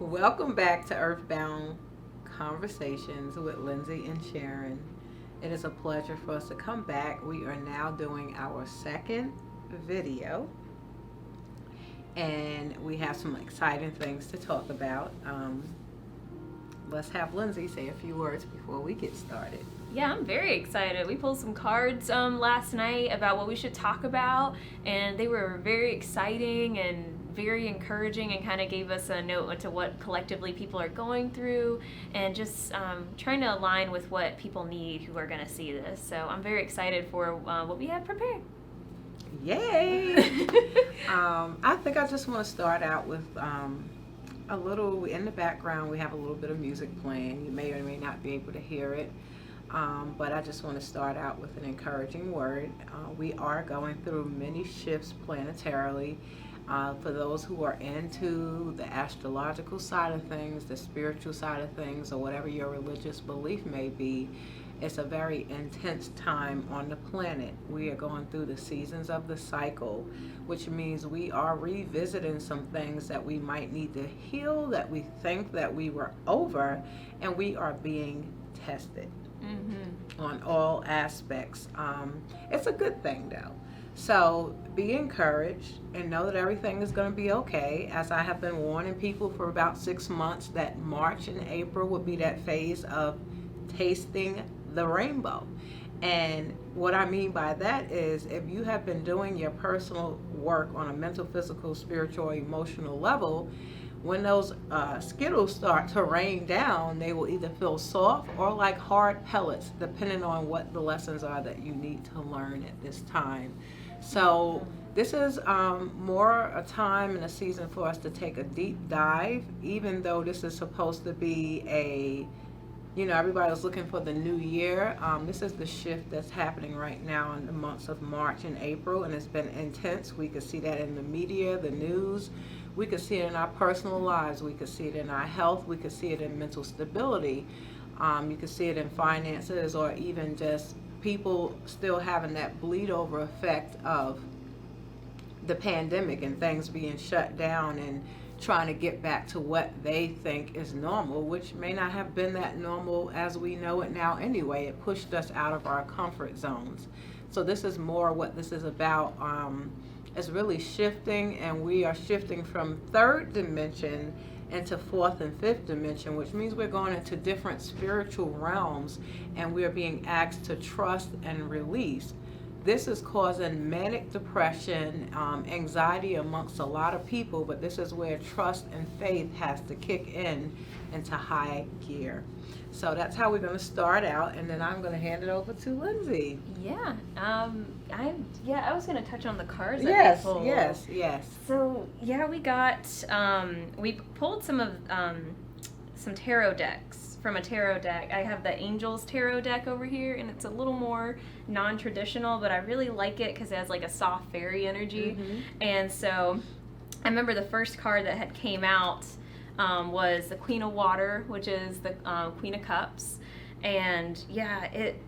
Welcome back to Earthbound Conversations with Lindsay and Sharon. It is a pleasure for us to come back. We are now doing our second video, and we have some exciting things to talk about. Let's have Lindsay say a few words before we get started. Yeah, I'm very excited. We pulled some cards last night about what we should talk about, and they were very exciting and very encouraging and kind of gave us a note into what collectively people are going through and just trying to align with what people need who are going to see this. So I'm very excited for what we have prepared. Yay! I think I just want to start out with a little, in the background we have a little bit of music playing. You may or may not be able to hear it. But I just want to start out with an encouraging word. We are going through many shifts planetarily. For those who are into the astrological side of things, the spiritual side of things, or whatever your religious belief may be, it's a very intense time on the planet. We are going through the seasons of the cycle, which means we are revisiting some things that we might need to heal, that we think that we were over, and we are being tested. On all aspects. It's a good thing though. So be encouraged and know that everything is going to be okay. As I have been warning people for about 6 months, that March and April would be that phase of tasting the rainbow. And what I mean by that is, if you have been doing your personal work on a mental, physical, spiritual, emotional level, when those Skittles start to rain down, they will either feel soft or like hard pellets, depending on what the lessons are that you need to learn at this time. So this is more a time and a season for us to take a deep dive, even though this is supposed to be everybody's looking for the new year. This is the shift that's happening right now in the months of March and April, and it's been intense. We could see that in the media, the news. We could see it in our personal lives. We could see it in our health. We could see it in mental stability. You could see it in finances, or even just people still having that bleed over effect of the pandemic and things being shut down and trying to get back to what they think is normal, which may not have been that normal as we know it now anyway. It pushed us out of our comfort zones. So this is more what this is about. It's really shifting, and we are shifting from third dimension into fourth and fifth dimension, which means we're going into different spiritual realms, and we are being asked to trust and release. This is causing manic depression, anxiety amongst a lot of people, but this is where trust and faith has to kick in into high gear. So that's how we're going to start out, and then I'm going to hand it over to Lindsay. Yeah. I was going to touch on the cards that Yes, we pulled. yes. So, yeah, we pulled some tarot decks from a tarot deck. I have the Angels Tarot deck over here, and it's a little more non-traditional, but I really like it because it has like a soft fairy energy. And so I remember the first card that had came out was the Queen of Water, which is the Queen of Cups. And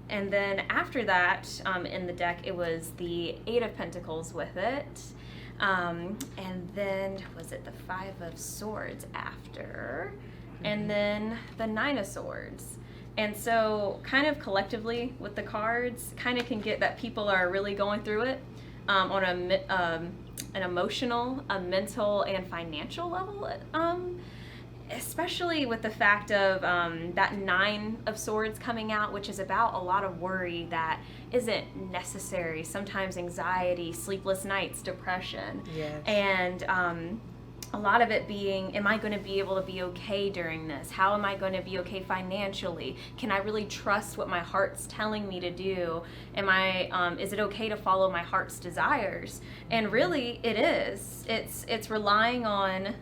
and then after that, in the deck, it was the Eight of Pentacles with it. And then was it the Five of Swords after? And then the Nine of Swords. And so kind of collectively with the cards, kind of can get that people are really going through it on an emotional, a mental, and financial level. Especially with the fact of that Nine of Swords coming out, which is about a lot of worry that isn't necessary. Sometimes anxiety, sleepless nights, depression. Yes. And a lot of it being, am I going to be able to be okay during this? How am I going to be okay financially? Can I really trust what my heart's telling me to do? Is it okay to follow my heart's desires? And really, it is. It's relying on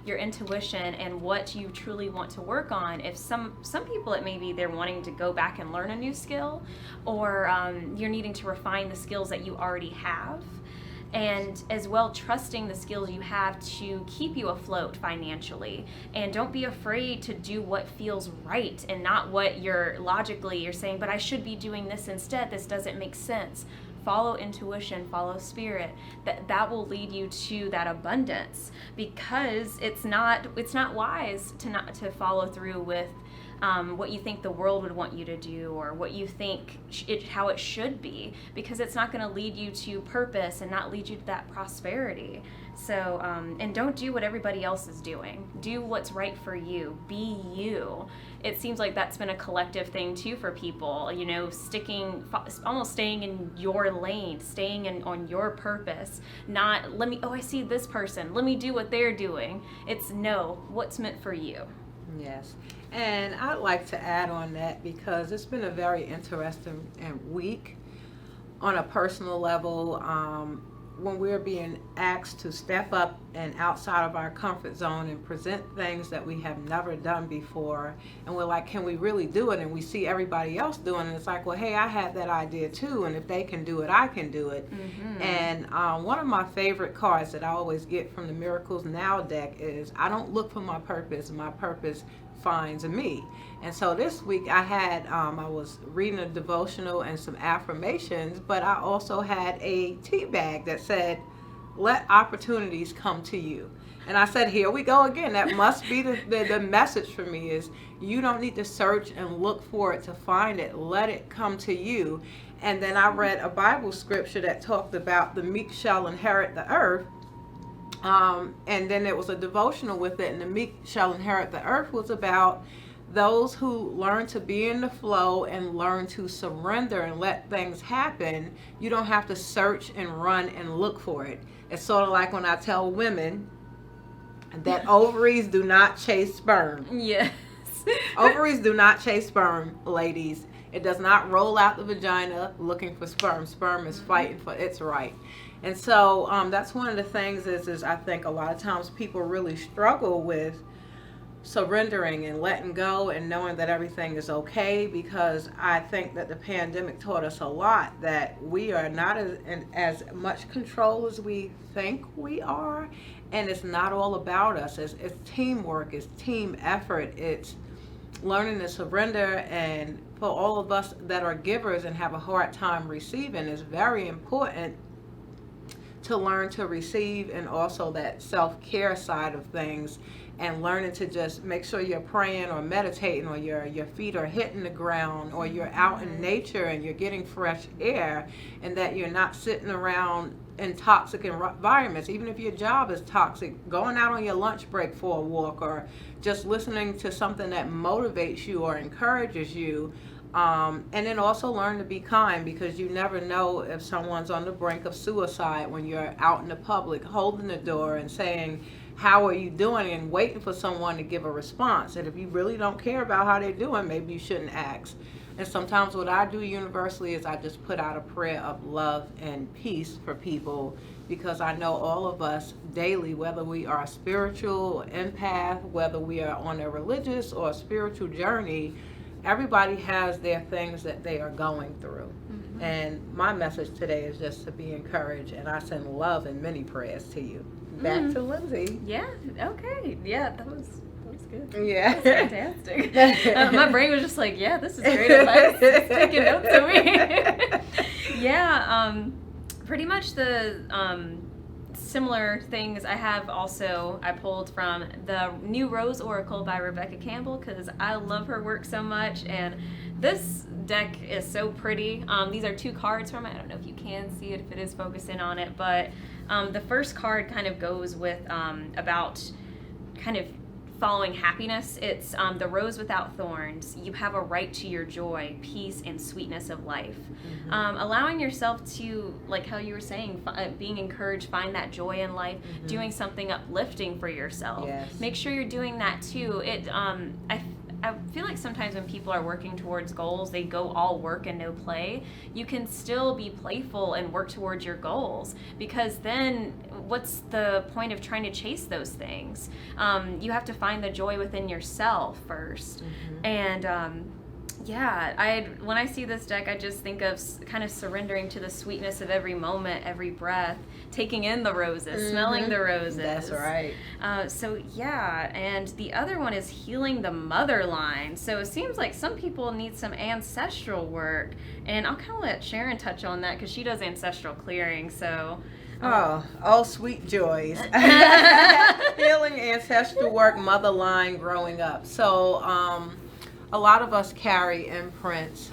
your intuition and what you truly want to work on. If some people, it may be they're wanting to go back and learn a new skill, or you're needing to refine the skills that you already have. And as well, trusting the skills you have to keep you afloat financially. And don't be afraid to do what feels right and not what you're saying, but I should be doing this instead. This doesn't make sense. follow intuition, follow spirit. That will lead you to that abundance, because it's not wise to follow through with what you think the world would want you to do, or what you think how it should be, because it's not going to lead you to purpose and not lead you to that prosperity. So, and don't do what everybody else is doing. Do what's right for you. Be you. It seems like that's been a collective thing too for people, you know, almost staying in your lane, staying on your purpose. Not, I see this person, let me do what they're doing. It's no, what's meant for you. Yes. And I'd like to add on that, because it's been a very interesting week on a personal level. When we're being asked to step up and outside of our comfort zone and present things that we have never done before, and we're like, can we really do it? And we see everybody else doing it, and it's like, well, hey, I had that idea too, and if they can do it, I can do it. Mm-hmm. And one of my favorite cards that I always get from the Miracles Now deck is, I don't look for my purpose finds me. And so this week I was reading a devotional and some affirmations, but I also had a tea bag that said, let opportunities come to you. And I said, here we go again. That must be the message for me, is you don't need to search and look for it to find it. Let it come to you. And then I read a Bible scripture that talked about the meek shall inherit the earth. And then it was a devotional with it, and the meek shall inherit the earth was about those who learn to be in the flow and learn to surrender and let things happen. You don't have to search and run and look for it. It's sort of like when I tell women that ovaries do not chase sperm. Yes. Ovaries do not chase sperm, ladies. It does not roll out the vagina looking for sperm. Sperm is fighting for its right. And so that's one of the things is I think a lot of times people really struggle with surrendering and letting go and knowing that everything is okay, because I think that the pandemic taught us a lot that we are not as much control as we think we are, and it's not all about us. It's teamwork, it's team effort, it's learning to surrender. And for all of us that are givers and have a hard time receiving, it's very important to learn to receive, and also that self-care side of things, and learning to just make sure you're praying or meditating, or your feet are hitting the ground, or you're out in nature and you're getting fresh air, and that you're not sitting around in toxic environments. Even if your job is toxic, going out on your lunch break for a walk, or just listening to something that motivates you or encourages you. And then also learn to be kind, because you never know if someone's on the brink of suicide when you're out in the public holding the door and saying, how are you doing, and waiting for someone to give a response. And if you really don't care about how they're doing, maybe you shouldn't ask. And sometimes what I do universally is I just put out a prayer of love and peace for people, because I know all of us daily, whether we are spiritual, empath, whether we are on a religious or a spiritual journey, everybody has their things that they are going through. Mm-hmm. And my message today is just to be encouraged, and I send love and many prayers to you. Back to Lindsay. Yeah, okay. Yeah, that was good. Yeah. That was fantastic. My brain was just like, yeah, this is great advice. It's taking notes of me. Yeah, pretty much the similar things I pulled from the New Rose Oracle by Rebecca Campbell, because I love her work so much, and this deck is so pretty. These are 2 cards from it. I don't know if you can see it, if it is focusing on it, but the first card kind of goes with about kind of following happiness. It's the rose without thorns. You have a right to your joy, peace, and sweetness of life. Mm-hmm. Allowing yourself to, like how you were saying, being encouraged, find that joy in life, mm-hmm. doing something uplifting for yourself. Yes. Make sure you're doing that too. I feel like sometimes when people are working towards goals, they go all work and no play. You can still be playful and work towards your goals, because then what's the point of trying to chase those things? You have to find the joy within yourself first. Mm-hmm. And Yeah, when I see this deck, I just think of kind of surrendering to the sweetness of every moment, every breath, taking in the roses, smelling the roses. That's right. So yeah, and the other one is healing the mother line. So it seems like some people need some ancestral work, and I'll kind of let Sharon touch on that because she does ancestral clearing. So. Oh, sweet joys. Healing ancestral work, mother line growing up. So, a lot of us carry imprints,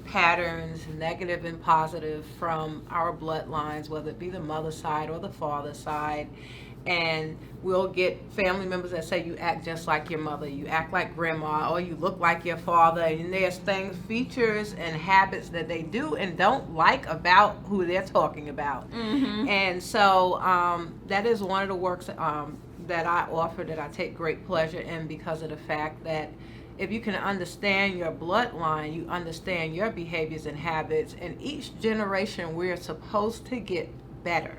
patterns, negative and positive, from our bloodlines, whether it be the mother side or the father side. And we'll get family members that say you act just like your mother, you act like grandma, or you look like your father. And there's things, features, and habits that they do and don't like about who they're talking about. Mm-hmm. And so that is one of the works that I offer, that I take great pleasure in, because of the fact that if you can understand your bloodline, you understand your behaviors and habits. And each generation, we're supposed to get better.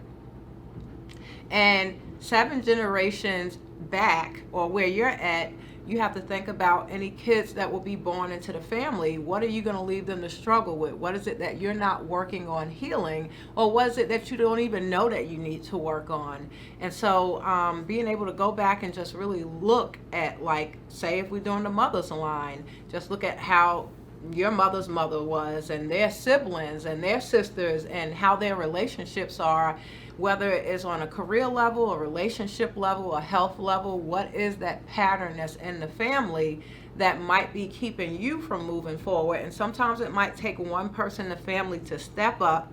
And 7 generations back, or where you're at, you have to think about any kids that will be born into the family. What are you going to leave them to struggle with? What is it that you're not working on healing? Or what is it that you don't even know that you need to work on? And so being able to go back and just really look at, like, say if we're doing the mother's line, just look at how your mother's mother was, and their siblings and their sisters, and how their relationships are, whether it's on a career level, a relationship level, a health level. What is that pattern that's in the family that might be keeping you from moving forward? And sometimes it might take one person in the family to step up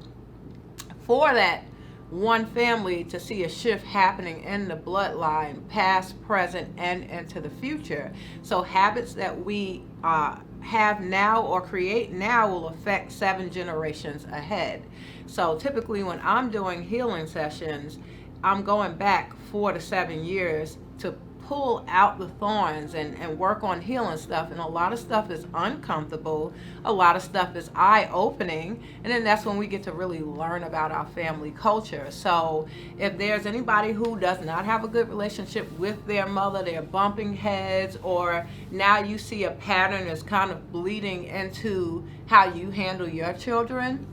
for that one family to see a shift happening in the bloodline, past, present, and into the future. So habits that we have now or create now will affect 7 generations ahead. So typically when I'm doing healing sessions, I'm going back 4 to 7 years to pull out the thorns and work on healing stuff. And a lot of stuff is uncomfortable. A lot of stuff is eye-opening. And then that's when we get to really learn about our family culture. So if there's anybody who does not have a good relationship with their mother, they're bumping heads, or now you see a pattern that's kind of bleeding into how you handle your children,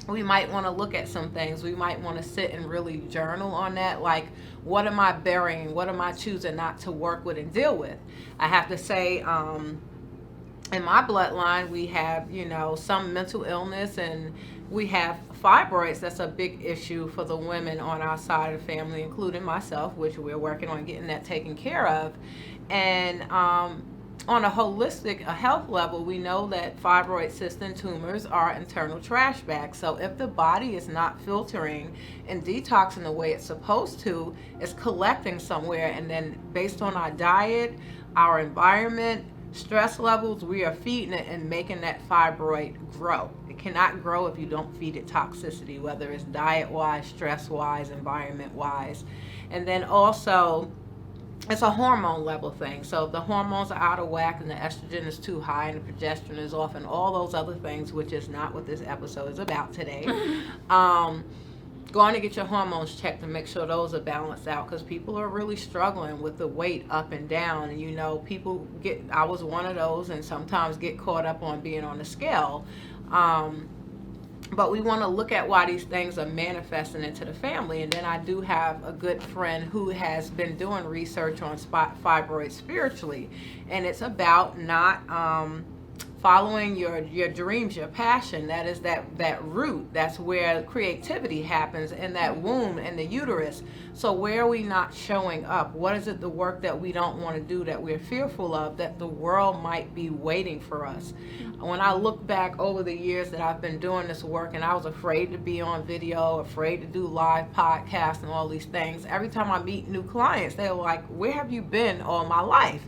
we might want to look at some things. We might want to sit and really journal on that. Like, what am I burying? What am I choosing not to work with and deal with? I have to say, in my bloodline, we have, some mental illness, and we have fibroids. That's a big issue for the women on our side of the family, including myself, which we're working on getting that taken care of. And on a holistic health level, we know that fibroid cysts and tumors are internal trash bags. So if the body is not filtering and detoxing the way it's supposed to, it's collecting somewhere. And then based on our diet, our environment, stress levels, we are feeding it and making that fibroid grow. It cannot grow if you don't feed it toxicity, whether it's diet-wise, stress-wise, environment-wise. And then also, it's a hormone level thing. So if the hormones are out of whack and the estrogen is too high and the progesterone is off and all those other things, which is not what this episode is about today, going to get your hormones checked to make sure those are balanced out, because people are really struggling with the weight up and down. And people I was one of those, and sometimes get caught up on being on the scale. But we want to look at why these things are manifesting into the family. And then I do have a good friend who has been doing research on fibroids spiritually. And it's about not following your dreams, your passion. That is that root. That's where creativity happens, in that womb and the uterus. So where are we not showing up? What is it, the work that we don't want to do, that we're fearful of, that the world might be waiting for us? When I look back over the years that I've been doing this work, and I was afraid to be on video, afraid to do live podcasts and all these things, every time I meet new clients, they're like, where have you been all my life?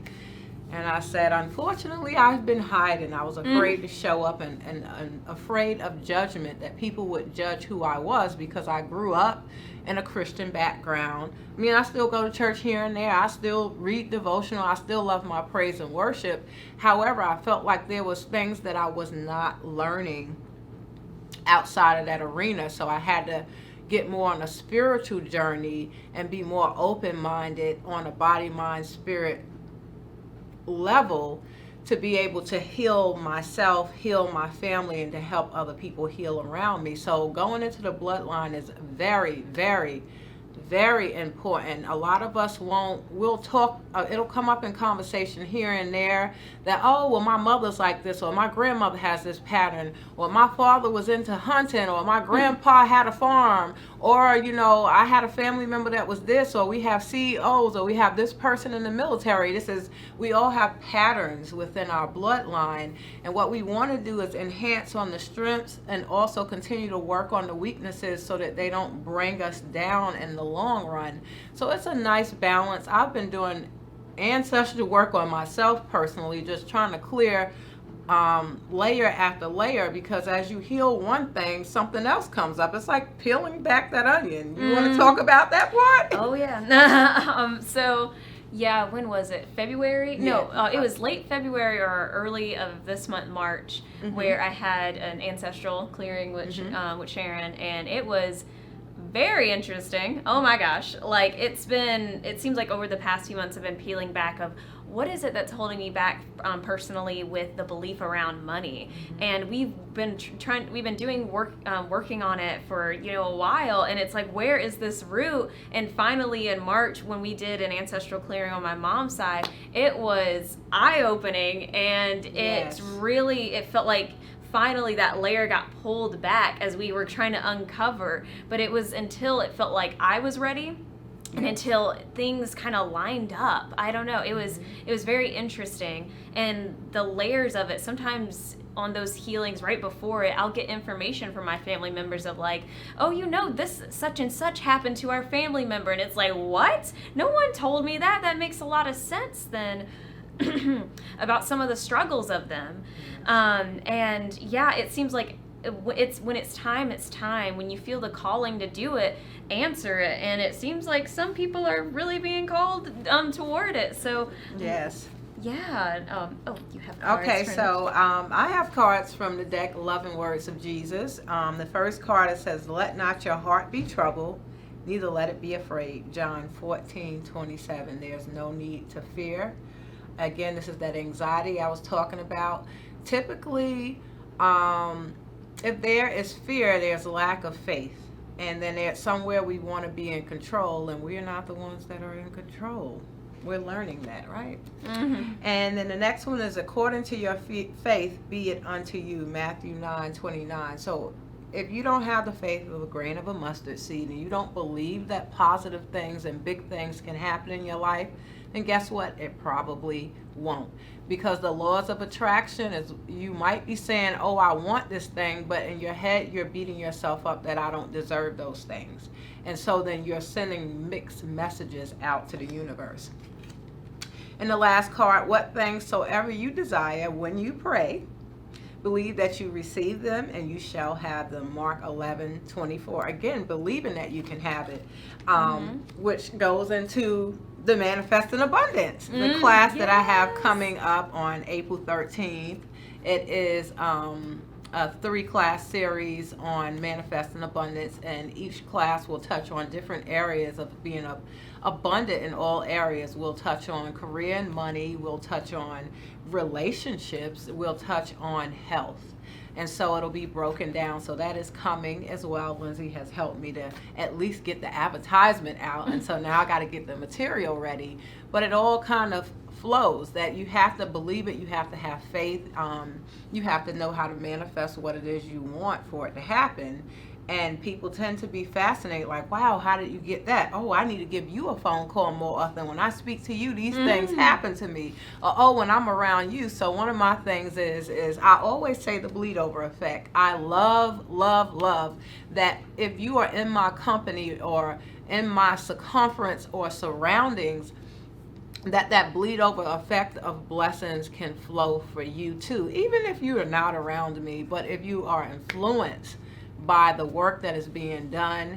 And I said, unfortunately, I've been hiding. I was afraid to show up and afraid of judgment, that people would judge who I was, because I grew up in a Christian background. I mean, I still go to church here and there. I still read devotional. I still love my praise and worship. However, I felt like there was things that I was not learning outside of that arena. So I had to get more on a spiritual journey and be more open-minded on a body, mind, spirit level, to be able to heal myself, heal my family, and to help other people heal around me. So going into the bloodline is very, very, very important. A lot of us we'll talk, it'll come up in conversation here and there that, oh, well, my mother's like this, or my grandmother has this pattern, or my father was into hunting, or my grandpa had a farm, or, you know, I had a family member that was this, or we have CEOs, or we have this person in the military. We all have patterns within our bloodline, and what we want to do is enhance on the strengths and also continue to work on the weaknesses so that they don't bring us down in the long run. So it's a nice balance. I've been doing ancestral work on myself personally, just trying to clear layer after layer, because as you heal one thing, something else comes up. It's like peeling back that onion. You want to talk about that part? Oh yeah. So yeah, when was it? February? Yeah. No, it was late February or early of this month, March, where I had an ancestral clearing with with Sharon, and it was very interesting. Oh my gosh. Like it seems like over the past few months I've been peeling back of what is it that's holding me back personally with the belief around money. And we've been working on it for, you know, a while, and it's like, where is this root? And finally in March, when we did an ancestral clearing on my mom's side, it was eye-opening, and it felt like finally that layer got pulled back as we were trying to uncover. But it was until it felt like I was ready, and until things kind of lined up. I don't know. It was very interesting, and the layers of it. Sometimes on those healings right before it, I'll get information from my family members of like, oh, you know, this such and such happened to our family member, and it's like, what? No one told me that. That makes a lot of sense then. About some of the struggles of them. And yeah, it seems like when it's time. When you feel the calling to do it, answer it. And it seems like some people are really being called toward it. So yes. Yeah. You have cards. Okay, so I have cards from the deck, Loving Words of Jesus. The first card, it says, let not your heart be troubled, neither let it be afraid. John 14:27. There's no need to fear. Again, this is that anxiety I was talking about. Typically, if there is fear, there's lack of faith. And then there's somewhere we want to be in control, and we're not the ones that are in control. We're learning that, right? Mm-hmm. And then the next one is, according to your faith, be it unto you, Matthew 9:29. So if you don't have the faith of a grain of a mustard seed, and you don't believe that positive things and big things can happen in your life, then guess what? It probably won't. Because the laws of attraction is, you might be saying, oh, I want this thing, but in your head, you're beating yourself up that I don't deserve those things. And so then you're sending mixed messages out to the universe. And the last card, what things soever you desire when you pray, believe that you receive them and you shall have them. Mark 11:24. Again, believing that you can have it, which goes into the Manifest in Abundance, the class that I have coming up on April 13th. It is a 3-class series on Manifest in Abundance, and each class will touch on different areas of being abundant in all areas. We'll touch on career and money, we'll touch on relationships, we'll touch on health. And so it'll be broken down. So that is coming as well. Lindsay has helped me to at least get the advertisement out. And so now I got to get the material ready. But it all kind of flows, that you have to believe it. You have to have faith. You have to know how to manifest what it is you want for it to happen. And people tend to be fascinated, like, wow, how did you get that? Oh, I need to give you a phone call more often. When I speak to you, these things happen to me. Oh, when I'm around you. So one of my things is I always say the bleed over effect. I love, love, love that if you are in my company or in my circumference or surroundings, that bleed over effect of blessings can flow for you too. Even if you are not around me, but if you are influenced by the work that is being done.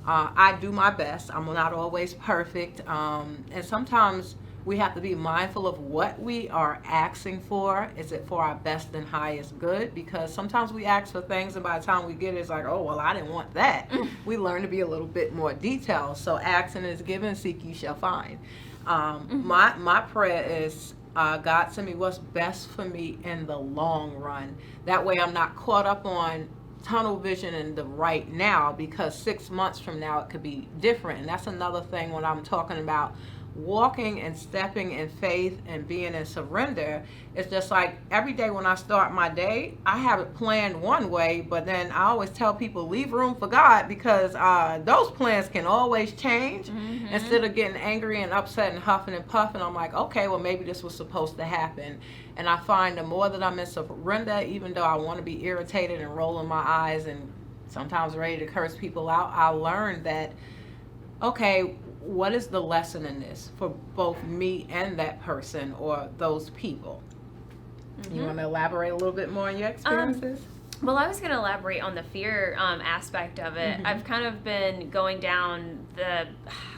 I do my best. I'm not always perfect. And sometimes we have to be mindful of what we are asking for. Is it for our best and highest good? Because sometimes we ask for things and by the time we get it, it's like, oh, well, I didn't want that. We learn to be a little bit more detailed. So asking is given, seek you shall find. My prayer is God send me what's best for me in the long run. That way I'm not caught up on tunnel vision in the right now, because 6 months from now it could be different. And that's another thing when I'm talking about walking and stepping in faith and being in surrender. It's just like every day when I start my day, I have it planned one way, but then I always tell people leave room for God, because those plans can always change. Instead of getting angry and upset and huffing and puffing, I'm like, okay, well, maybe this was supposed to happen. And I find the more that I'm in surrender, even though I want to be irritated and rolling my eyes and sometimes ready to curse people out, I learned that, okay, what is the lesson in this for both me and that person or those people? You want to elaborate a little bit more on your experiences? Well, I was going to elaborate on the fear aspect of it. I've kind of been going down the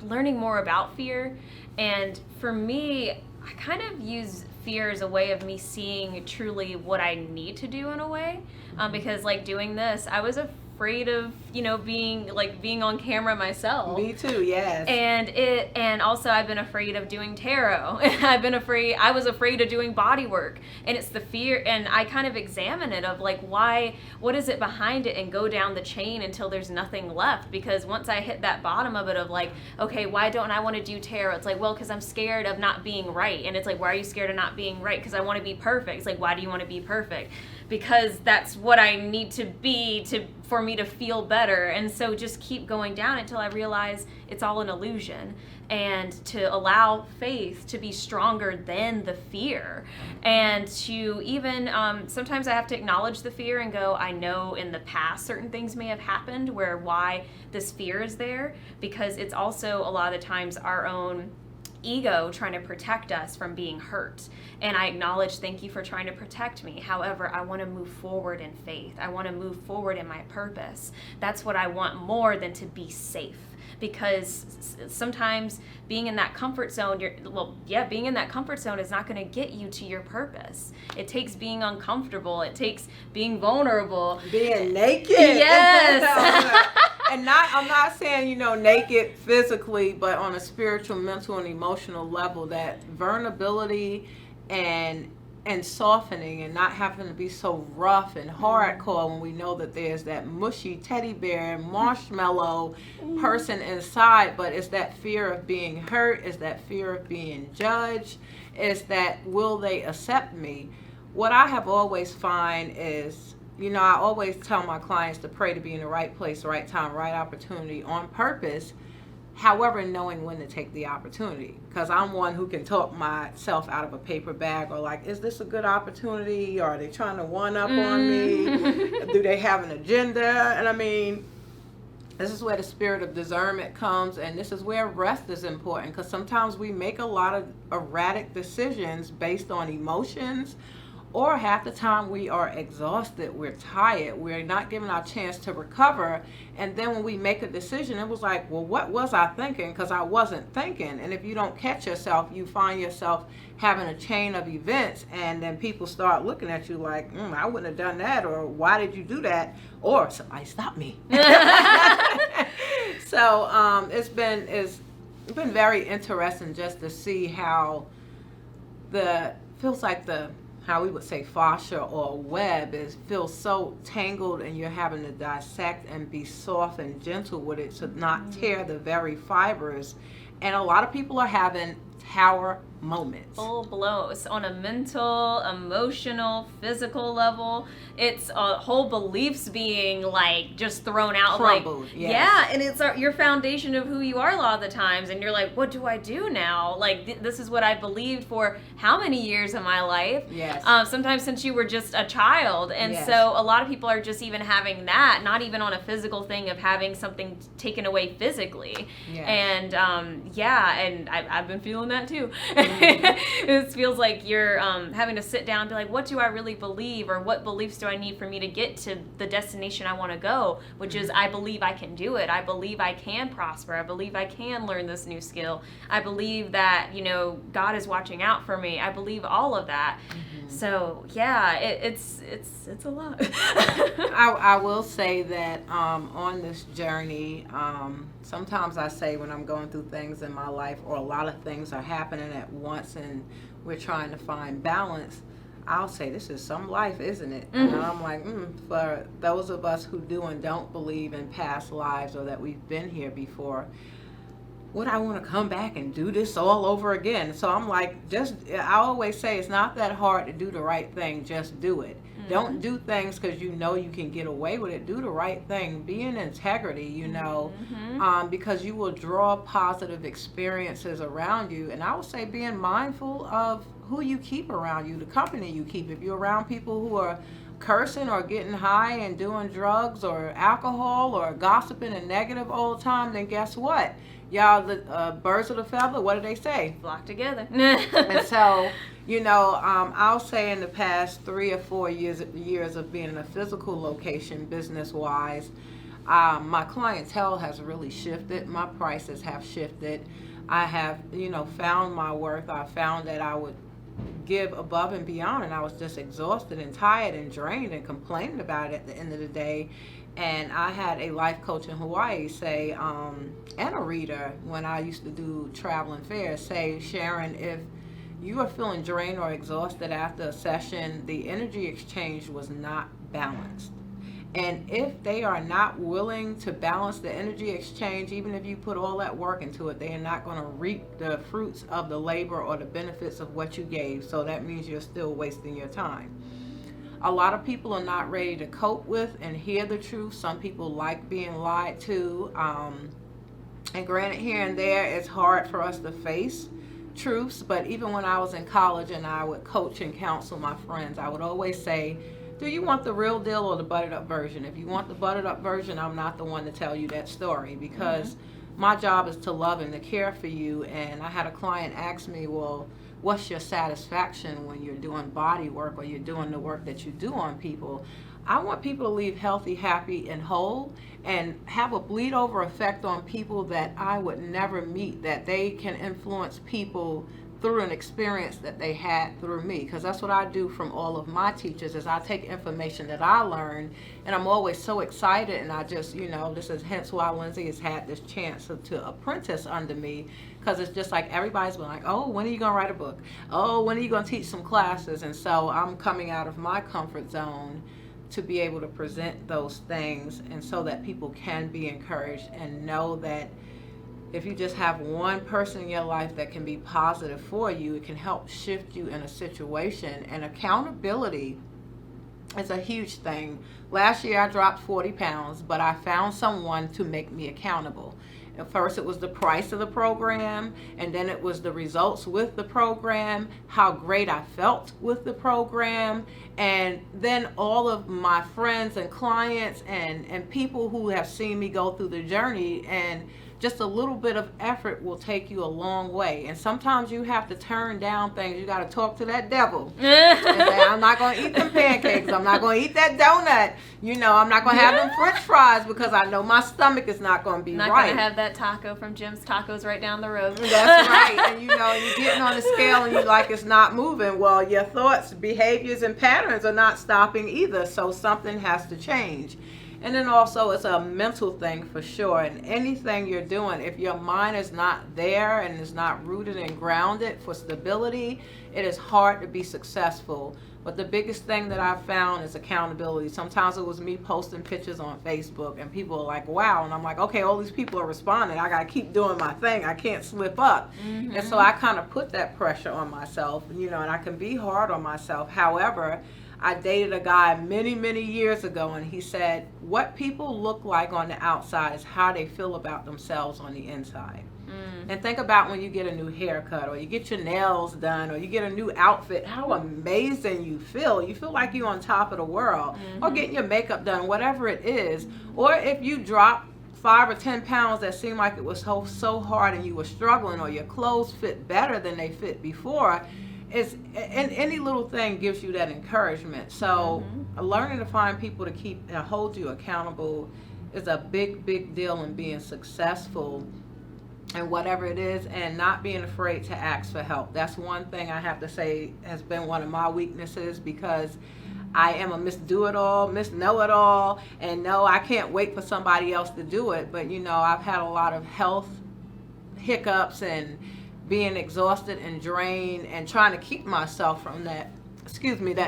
learning more about fear. And for me, I kind of use fear as a way of me seeing truly what I need to do in a way. Because like doing this, I was afraid of, being on camera myself. Me too, yes. And also I've been afraid of doing tarot. I was afraid of doing body work. And it's the fear, and I kind of examine it of like, what is it behind it, and go down the chain until there's nothing left. Because once I hit that bottom of it of like, okay, why don't I want to do tarot? It's like, well, because I'm scared of not being right. And it's like, why are you scared of not being right? Because I want to be perfect. It's like, why do you want to be perfect? Because that's what I need to be for me to feel better. And so just keep going down until I realize it's all an illusion, and to allow faith to be stronger than the fear. And to even sometimes I have to acknowledge the fear and go, I know in the past certain things may have happened why this fear is there, because it's also a lot of the times our own ego trying to protect us from being hurt. And I acknowledge, thank you for trying to protect me. However, I want to move forward in faith. I want to move forward in my purpose. That's what I want more than to be safe. Because sometimes being in that comfort zone, being in that comfort zone is not going to get you to your purpose. It takes being uncomfortable. It takes being vulnerable. Being naked. Yes. And I'm not saying, naked physically, but on a spiritual, mental, and emotional level, that vulnerability and softening, and not having to be so rough and hardcore when we know that there's that mushy teddy bear, marshmallow person inside. But it's that fear of being hurt, it's that fear of being judged, it's that will they accept me? What I have always find is, I always tell my clients to pray to be in the right place, right time, right opportunity, on purpose. However, knowing when to take the opportunity, because I'm one who can talk myself out of a paper bag, or like, is this a good opportunity? Or are they trying to one up on me? Do they have an agenda? And I mean, this is where the spirit of discernment comes, and this is where rest is important, because sometimes we make a lot of erratic decisions based on emotions, or half the time we are exhausted, we're tired, we're not given our chance to recover. And then when we make a decision, it was like, well, what was I thinking? Because I wasn't thinking. And if you don't catch yourself, you find yourself having a chain of events, and then people start looking at you like, I wouldn't have done that, or why did you do that? Or somebody stop me. So it's been very interesting just to see how feels like how we would say fascia or web feels so tangled, and you're having to dissect and be soft and gentle with it to not tear the very fibers. And a lot of people are having tower moments. Full blows on a mental, emotional, physical level. It's whole beliefs being like just thrown out. Crumbled, like, yes. Yeah, and it's your foundation of who you are a lot of the times, and you're like, what do I do now? Like this is what I believed for how many years of my life? Yes. Sometimes since you were just a child, and yes. So a lot of people are just even having that, not even on a physical thing of having something taken away physically. Yes. And and I've been feeling that too. It feels like you're having to sit down and be like, what do I really believe, or what beliefs do I need for me to get to the destination I want to go, which is I believe I can do it. I believe I can prosper. I believe I can learn this new skill. I believe that, God is watching out for me. I believe all of that. Mm-hmm. So, yeah, it's a lot. I will say that on this journey, sometimes I say when I'm going through things in my life, or a lot of things are happening at once, and we're trying to find balance, I'll say, this is some life, isn't it? And I'm like, for those of us who do and don't believe in past lives or that we've been here before, would I want to come back and do this all over again? So I'm like, I always say it's not that hard to do the right thing, just do it. Don't do things because you know you can get away with it. Do the right thing. Be in integrity, you know, because you will draw positive experiences around you. And I would say being mindful of who you keep around you, the company you keep. If you're around people who are cursing or getting high and doing drugs or alcohol or gossiping and negative all the time, then guess what? Y'all, the birds of the feather, what do they say? Flock together. And so, you know, I'll say in the past 3 or 4 years of being in a physical location, business-wise, my clientele has really shifted. My prices have shifted. I have, you know, found my worth. I found that I would give above and beyond, and I was just exhausted and tired and drained and complaining about it at the end of the day. And I had a life coach in Hawaii say, and a reader when I used to do traveling fairs, say, Sharon, if you are feeling drained or exhausted after a session, the energy exchange was not balanced. And if they are not willing to balance the energy exchange, even if you put all that work into it, they are not going to reap the fruits of the labor or the benefits of what you gave. So that means you're still wasting your time. A lot of people are not ready to cope with and hear the truth. Some people like being lied to. And granted, here and there, it's hard for us to face truths. But even when I was in college and I would coach and counsel my friends, I would always say, do you want the real deal or the buttered up version? If you want the buttered up version, I'm not the one to tell you that story, because my job is to love and to care for you. And I had a client ask me, well, what's your satisfaction when you're doing body work or you're doing the work that you do on people? I want people to leave healthy, happy, and whole, and have a bleed over effect on people that I would never meet, that they can influence people through an experience that they had through me. Because that's what I do from all of my teachers, is I take information that I learned, and I'm always so excited. And I just, you know, this is hence why Lindsay has had this chance to apprentice under me, because it's just like everybody's been like, oh, when are you going to write a book? Oh, when are you going to teach some classes? And so I'm coming out of my comfort zone to be able to present those things, and so that people can be encouraged and know that if you just have one person in your life that can be positive for you, it can help shift you in a situation. And accountability is a huge thing. Last year I dropped 40 pounds, but I found someone to make me accountable. At first it was the price of the program, and then it was the results with the program, how great I felt with the program, and then all of my friends and clients and people who have seen me go through the journey. And just a little bit of effort will take you a long way. And sometimes you have to turn down things. You got to talk to that devil and say, I'm not going to eat them pancakes. I'm not going to eat that donut. You know, I'm not going to have them French fries because I know my stomach is not going to be not right. Not going to have that taco from Jim's Tacos right down the road. That's right. And you know, you're getting on the scale and you're like, it's not moving. Well, your thoughts, behaviors, and patterns are not stopping either. So something has to change. And then also it's a mental thing for sure. And anything you're doing, if your mind is not there and is not rooted and grounded for stability, it is hard to be successful. But the biggest thing that I've found is accountability. Sometimes it was me posting pictures on Facebook and people are like, wow. And I'm like, okay, all these people are responding. I got to keep doing my thing. I can't slip up. And so I kind of put that pressure on myself, you know, and I can be hard on myself. However, I dated a guy many, many years ago, and he said, what people look like on the outside is how they feel about themselves on the inside. And think about when you get a new haircut, or you get your nails done, or you get a new outfit, how amazing you feel. You feel like you're on top of the world. Or getting your makeup done, whatever it is. Or if you drop 5 or 10 pounds that seemed like it was so hard and you were struggling, or your clothes fit better than they fit before, and any little thing gives you that encouragement. So learning to find people to keep and hold you accountable is a big deal in being successful and whatever it is, and not being afraid to ask for help. That's one thing I have to say has been one of my weaknesses, because I am a Miss Do-It-All, Miss Know-It-All, and no, I can't wait for somebody else to do it. But you know, I've had a lot of health hiccups and being exhausted and drained and trying to keep myself from that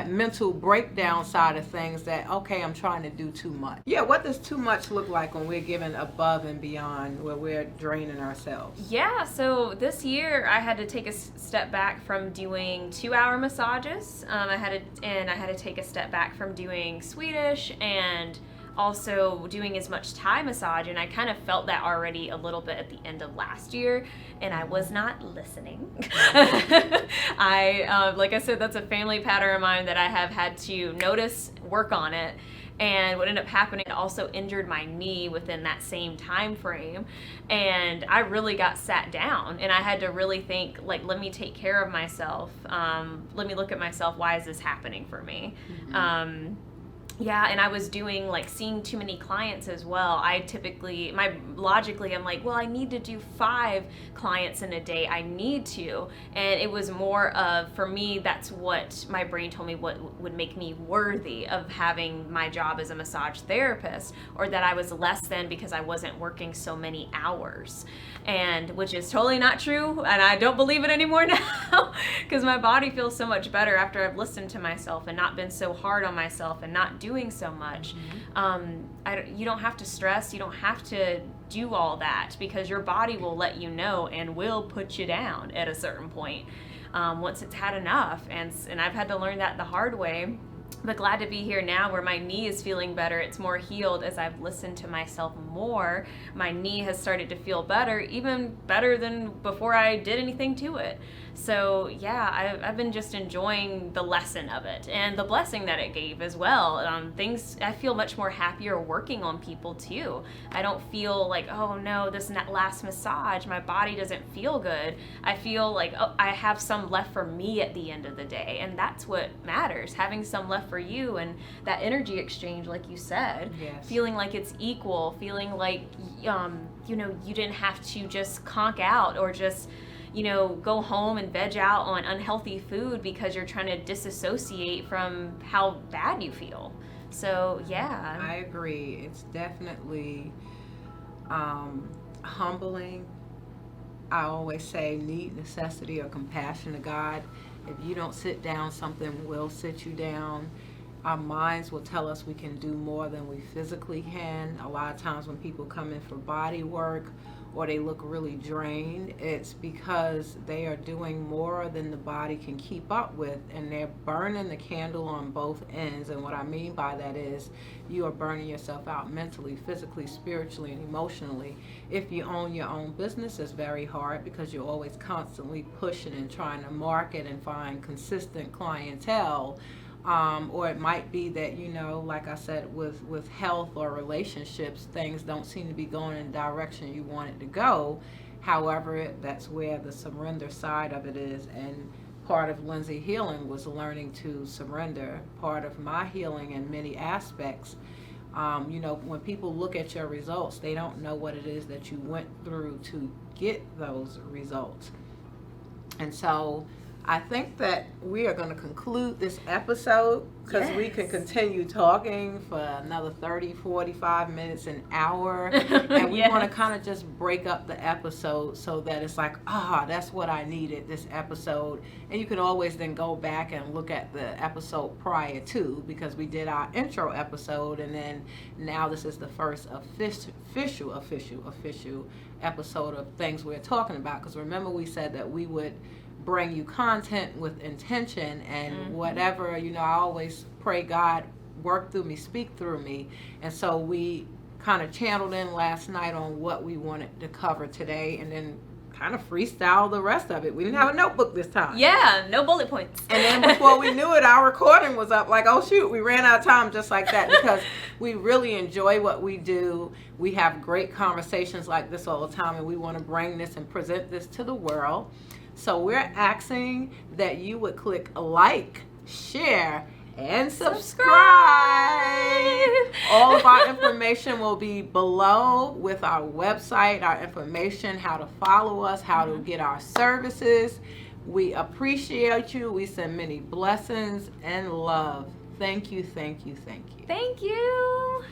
mental breakdown side of things, that, okay, I'm trying to do too much. Yeah, what does too much look like when we're giving above and beyond, where we're draining ourselves? Yeah, so this year I had to take a step back from doing 2-hour massages. I had to take a step back from doing Swedish and also doing as much Thai massage, and I kind of felt that already a little bit at the end of last year, and I was not listening. Like I said, that's a family pattern of mine that I have had to notice, work on it, and what ended up happening, it also injured my knee within that same time frame, and I really got sat down, and I had to really think, like, let me take care of myself. Let me look at myself. Why is this happening for me? Mm-hmm. Yeah, and I was doing, like, seeing too many clients as well. Logically, I'm like, well, I need to do 5 clients in a day. I need to. And it was more of, for me, that's what my brain told me what would make me worthy of having my job as a massage therapist, or that I was less than because I wasn't working so many hours. And which is totally not true, and I don't believe it anymore now, because my body feels so much better after I've listened to myself and not been so hard on myself and not doing so much. Mm-hmm. You don't have to stress, you don't have to do all that, because your body will let you know and will put you down at a certain point once it's had enough, and I've had to learn that the hard way. But glad to be here now where my knee is feeling better. It's more healed as I've listened to myself more. My knee has started to feel better, even better than before I did anything to it. So yeah, I've been just enjoying the lesson of it and the blessing that it gave as well. I feel much more happier working on people too. I don't feel like, oh no, this last massage, my body doesn't feel good. I feel like, oh, I have some left for me at the end of the day, and that's what matters, having some left for you, and that energy exchange, like you said. Yes. Feeling like it's equal, feeling like you didn't have to just conk out or just go home and veg out on unhealthy food because you're trying to disassociate from how bad you feel. So yeah, I agree. It's definitely humbling. I always say need, necessity, or compassion of God. If you don't sit down, something will sit you down. Our minds will tell us we can do more than we physically can. A lot of times when people come in for body work or they look really drained, it's because they are doing more than the body can keep up with, and they're burning the candle on both ends. And what I mean by that is you are burning yourself out mentally, physically, spiritually, and emotionally. If you own your own business, it's very hard because you're always constantly pushing and trying to market and find consistent clientele. Or it might be that, like I said, with health or relationships, things don't seem to be going in the direction you want it to go. However, that's where the surrender side of it is. And part of Lindsay healing was learning to surrender. Part of my healing in many aspects, when people look at your results, they don't know what it is that you went through to get those results. And so I think that we are going to conclude this episode because we can continue talking for another 30, 45 minutes, an hour. And we want to kind of just break up the episode so that it's like, that's what I needed, this episode. And you can always then go back and look at the episode prior to, because we did our intro episode, and then now this is the first official episode of things we're talking about. Because remember, we said that we would bring you content with intention, and whatever, I always pray God work through me, speak through me. And so we kind of channeled in last night on what we wanted to cover today, and then kind of freestyle the rest of it. We didn't have a notebook this time. Yeah, no bullet points. And then before we knew it, our recording was up. Like, oh shoot, we ran out of time just like that, because we really enjoy what we do. We have great conversations like this all the time, and we want to bring this and present this to the world. So we're asking that you would click like, share, and subscribe. All of our information will be below with our website, our information, how to follow us, how to get our services. We appreciate you. We send many blessings and love. Thank you, thank you, thank you. Thank you.